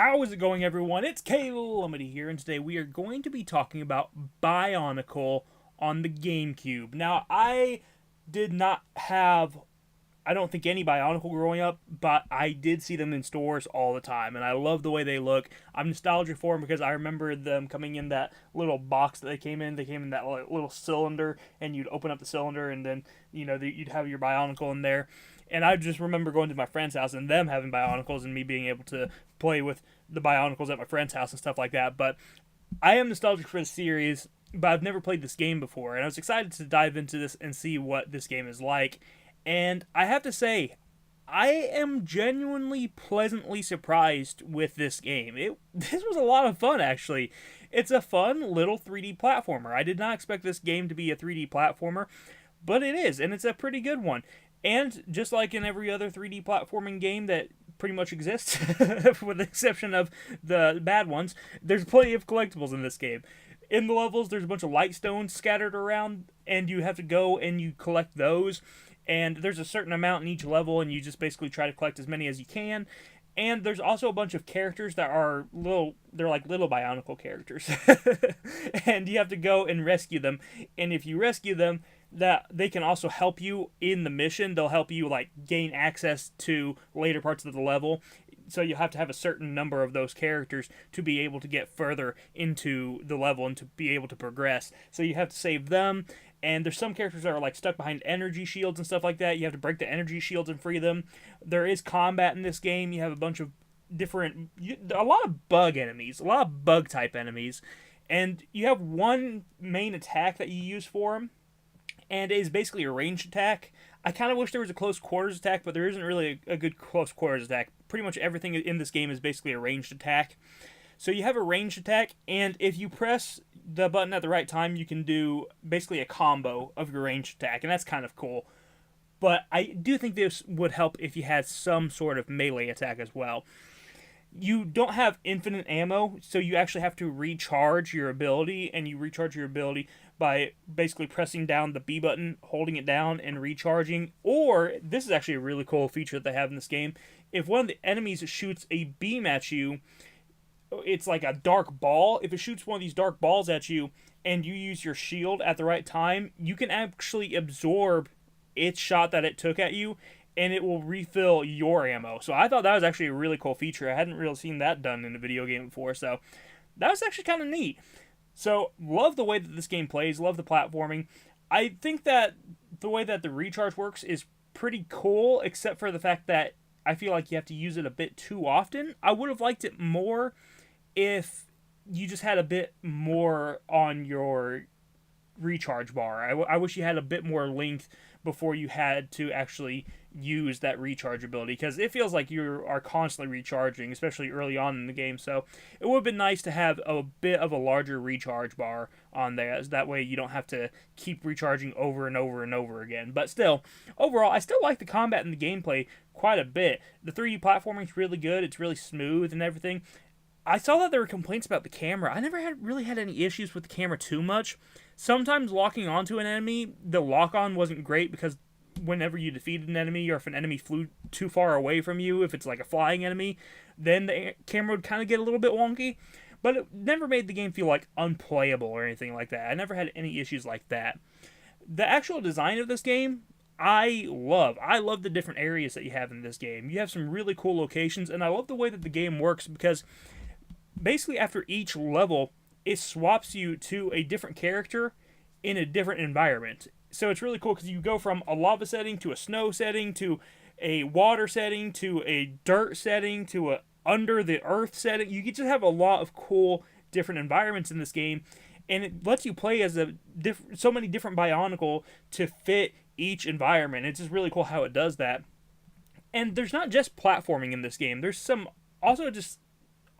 How is it going, everyone? It's Calamity here, and today we are going to be talking about Bionicle on the GameCube. Now, I did not have, I don't think, any Bionicle growing up, but I did see them in stores all the time, and I love the way they look. I'm nostalgic for them because I remember them coming in that little box that they came in. They came in that little cylinder, and you'd open up the cylinder, and then, you'd have your Bionicle in there. And I just remember going to my friend's house and them having Bionicles and me being able to play with the Bionicles at my friend's house and stuff like that. But I am nostalgic for the series, but I've never played this game before. And I was excited to dive into this and see what this game is like. And I have to say, I am genuinely pleasantly surprised with this game. This was a lot of fun, actually. It's a fun little 3D platformer. I did not expect this game to be a 3D platformer, but it is, and it's a pretty good one. And just like in every other 3D platforming game that pretty much exists, with the exception of the bad ones, there's plenty of collectibles in this game. In the levels, there's a bunch of light stones scattered around, and you have to go and you collect those. And there's a certain amount in each level, and you just basically try to collect as many as you can. And there's also a bunch of characters that are they're like little Bionicle characters. And you have to go and rescue them. And if you rescue them, that they can also help you in the mission. They'll help you like gain access to later parts of the level. So you have to have a certain number of those characters to be able to get further into the level and to be able to progress. So you have to save them. And there's some characters that are like stuck behind energy shields and stuff like that. You have to break the energy shields and free them. There is combat in this game. You have a bunch of a lot of bug enemies, a lot of bug type enemies. And you have one main attack that you use for them, and it is basically a ranged attack. I kind of wish there was a close quarters attack, but there isn't really a good close quarters attack. Pretty much everything in this game is basically a ranged attack. So you have a ranged attack, and if you press the button at the right time, you can do basically a combo of your ranged attack, and that's kind of cool. But I do think this would help if you had some sort of melee attack as well. You don't have infinite ammo, so you actually have to recharge your ability, and you recharge your ability by basically pressing down the B button, holding it down, and recharging. Or, this is actually a really cool feature that they have in this game, if one of the enemies shoots a beam at you, it's like a dark ball. If it shoots one of these dark balls at you, and you use your shield at the right time, you can actually absorb its shot that it took at you, and it will refill your ammo. So I thought that was actually a really cool feature. I hadn't really seen that done in a video game before, so that was actually kind of neat. So, love the way that this game plays, love the platforming. I think that the way that the recharge works is pretty cool, except for the fact that I feel like you have to use it a bit too often. I would have liked it more if you just had a bit more on your recharge bar. I wish you had a bit more length before you had to actually use that recharge ability, because it feels like you are constantly recharging, especially early on in the game. So it would have been nice to have a bit of a larger recharge bar on there, as that way you don't have to keep recharging over and over and over again. But still, overall, I still like the combat and the gameplay quite a bit. The 3D platforming is really good. It's really smooth and everything. I saw that there were complaints about the camera. I never really had any issues with the camera too much. Sometimes locking onto an enemy, the lock-on wasn't great because whenever you defeated an enemy, or if an enemy flew too far away from you, if it's like a flying enemy, then the camera would kind of get a little bit wonky. But it never made the game feel like unplayable or anything like that. I never had any issues like that. The actual design of this game, I love. I love the different areas that you have in this game. You have some really cool locations, and I love the way that the game works because basically after each level, it swaps you to a different character in a different environment. So it's really cool because you go from a lava setting to a snow setting to a water setting to a dirt setting to a under the earth setting. You get to have a lot of cool different environments in this game, and it lets you play as so many different Bionicle to fit each environment. It's just really cool how it does that. And there's not just platforming in this game. There's some also just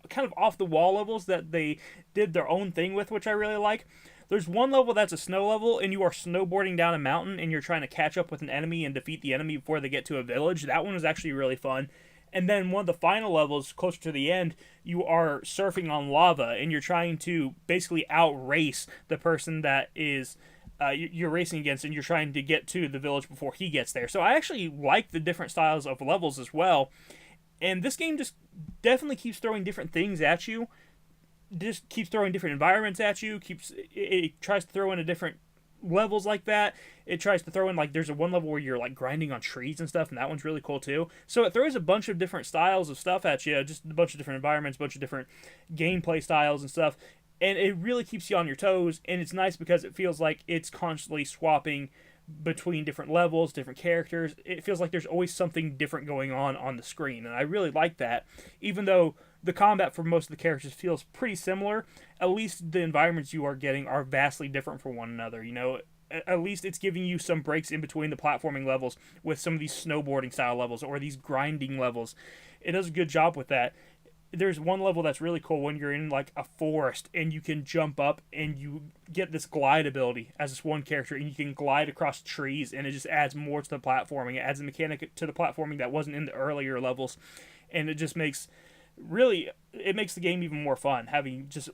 kind of off the wall levels that they did their own thing with, which I really like. There's one level that's a snow level, and you are snowboarding down a mountain, and you're trying to catch up with an enemy and defeat the enemy before they get to a village. That one was actually really fun. And then one of the final levels, closer to the end, you are surfing on lava, and you're trying to basically outrace the person that is you're racing against, and you're trying to get to the village before he gets there. So I actually like the different styles of levels as well. And this game just definitely keeps throwing different things at you, just keeps throwing different environments at you, it tries to throw in a different levels like that. It tries to throw in, like, there's a one level where you're like grinding on trees and stuff, and that one's really cool too. So it throws a bunch of different styles of stuff at you, just a bunch of different environments, a bunch of different gameplay styles and stuff, and it really keeps you on your toes. And it's nice because it feels like it's constantly swapping between different levels, different characters. It feels like there's always something different going on the screen, and I really like that. Even though the combat for most of the characters feels pretty similar, at least the environments you are getting are vastly different from one another. You know, at least it's giving you some breaks in between the platforming levels with some of these snowboarding style levels or these grinding levels. It does a good job with that. There's one level that's really cool when you're in like a forest and you can jump up and you get this glide ability as this one character, and you can glide across trees, and it just adds more to the platforming. It adds a mechanic to the platforming that wasn't in the earlier levels, and it just makes the game even more fun, having just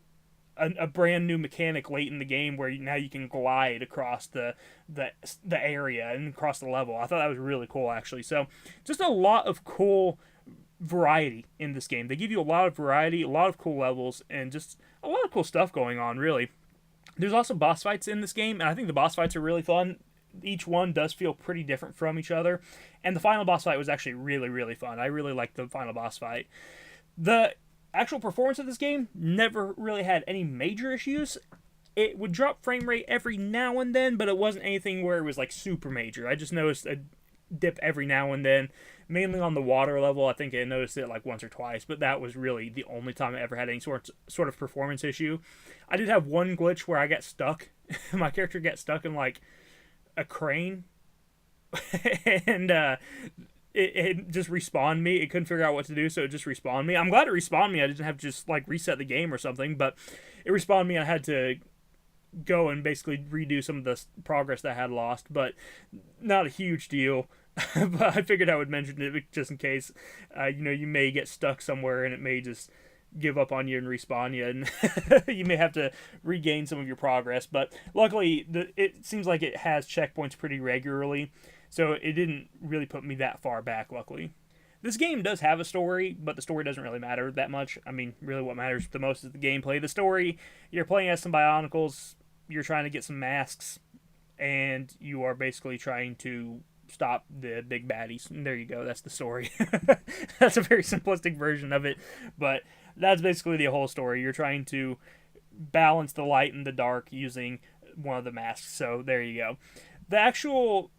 a brand new mechanic late in the game where now you can glide across the area and across the level. I thought that was really cool, actually. So just a lot of cool variety in this game. They give you a lot of variety, a lot of cool levels, and just a lot of cool stuff going on, really. There's also boss fights in this game, and I think the boss fights are really fun. Each one does feel pretty different from each other, and the final boss fight was actually really, really fun. I really liked the final boss fight. The actual performance of this game never really had any major issues. It would drop frame rate every now and then, but it wasn't anything where it was like super major. I just noticed a dip every now and then, mainly on the water level. I think I noticed it like once or twice, but that was really the only time I ever had any sort of performance issue. I did have one glitch where I got stuck. My character got stuck in like a crane, and it just respawned me. It couldn't figure out what to do, so it just respawned me. I'm glad it respawned me. I didn't have to just like reset the game or something, but it respawned me, and I had to go and basically redo some of the progress that I had lost, but not a huge deal. But I figured I would mention it just in case. You may get stuck somewhere and it may just give up on you and respawn you, and you may have to regain some of your progress. But luckily, it seems like it has checkpoints pretty regularly, so it didn't really put me that far back, luckily. This game does have a story, but the story doesn't really matter that much. I mean, really what matters the most is the gameplay. The story, you're playing as some Bionicles, you're trying to get some masks, and you are basically trying to stop the big baddies. And there you go, that's the story. That's a very simplistic version of it, but that's basically the whole story. You're trying to balance the light and the dark using one of the masks, so there you go. The actual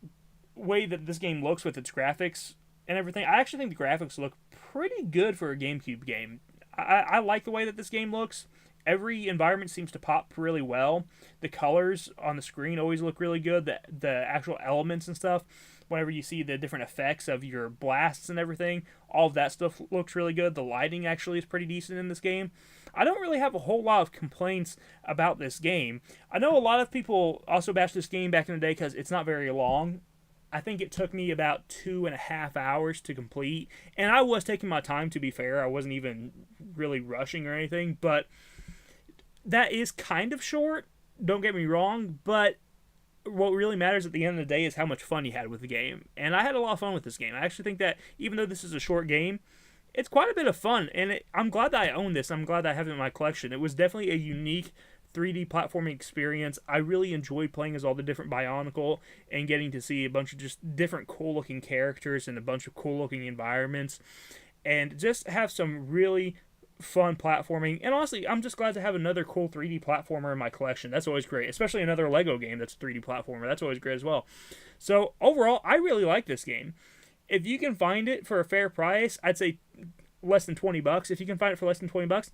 way that this game looks with its graphics and everything, I actually think the graphics look pretty good for a GameCube game. I like the way that this game looks. Every environment seems to pop really well. The colors on the screen always look really good. The actual elements and stuff, whenever you see the different effects of your blasts and everything, all of that stuff looks really good. The lighting actually is pretty decent in this game. I don't really have a whole lot of complaints about this game. I know a lot of people also bashed this game back in the day because it's not very long. I think it took me about 2.5 hours to complete, and I was taking my time, to be fair. I wasn't even really rushing or anything, but that is kind of short, don't get me wrong, but what really matters at the end of the day is how much fun you had with the game, and I had a lot of fun with this game. I actually think that even though this is a short game, it's quite a bit of fun, and I'm glad that I own this. I'm glad that I have it in my collection. It was definitely a unique 3D platforming experience. I really enjoyed playing as all the different Bionicle and getting to see a bunch of just different cool looking characters and a bunch of cool looking environments, and just have some really fun platforming. And honestly, I'm just glad to have another cool 3D platformer in my collection. That's always great, especially another Lego game that's a 3D platformer. That's always great as well. So overall, I really like this game. If you can find it for a fair price, I'd say less than $20. If you can find it for less than $20,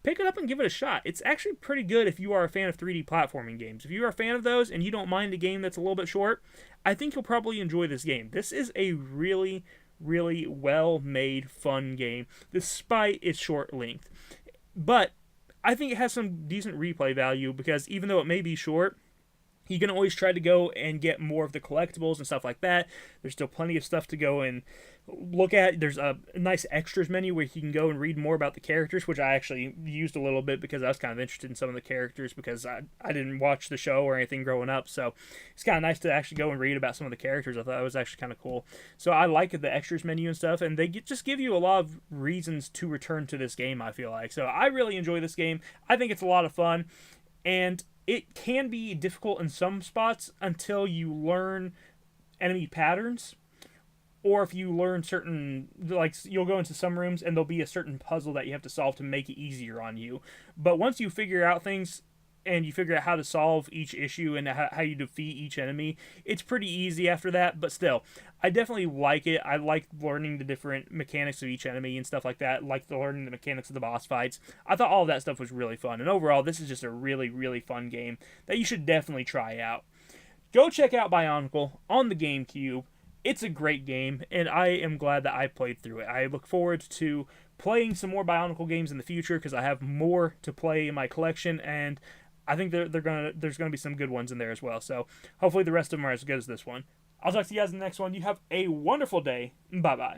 pick it up and give it a shot. It's actually pretty good if you are a fan of 3D platforming games. If you are a fan of those and you don't mind a game that's a little bit short, I think you'll probably enjoy this game. This is a really, really well-made, fun game, despite its short length. But I think it has some decent replay value because even though it may be short, You can always try to go and get more of the collectibles and stuff like that. There's still plenty of stuff to go and look at. There's a nice extras menu where you can go and read more about the characters, which I actually used a little bit because I was kind of interested in some of the characters because I didn't watch the show or anything growing up. So it's kind of nice to actually go and read about some of the characters. I thought it was actually kind of cool. So I like the extras menu and stuff, and they just give you a lot of reasons to return to this game, I feel like. So I really enjoy this game. I think it's a lot of fun. And it can be difficult in some spots until you learn enemy patterns, or if you learn certain, like, you'll go into some rooms and there'll be a certain puzzle that you have to solve to make it easier on you. But once you figure out things and you figure out how to solve each issue and how you defeat each enemy, it's pretty easy after that. But still, I definitely like it. I like learning the different mechanics of each enemy and stuff like that. I like learning the mechanics of the boss fights. I thought all of that stuff was really fun. And overall, this is just a really, really fun game that you should definitely try out. Go check out Bionicle on the GameCube. It's a great game, and I am glad that I played through it. I look forward to playing some more Bionicle games in the future because I have more to play in my collection, and I think there's gonna be some good ones in there as well. So hopefully the rest of them are as good as this one. I'll talk to you guys in the next one. You have a wonderful day. Bye bye.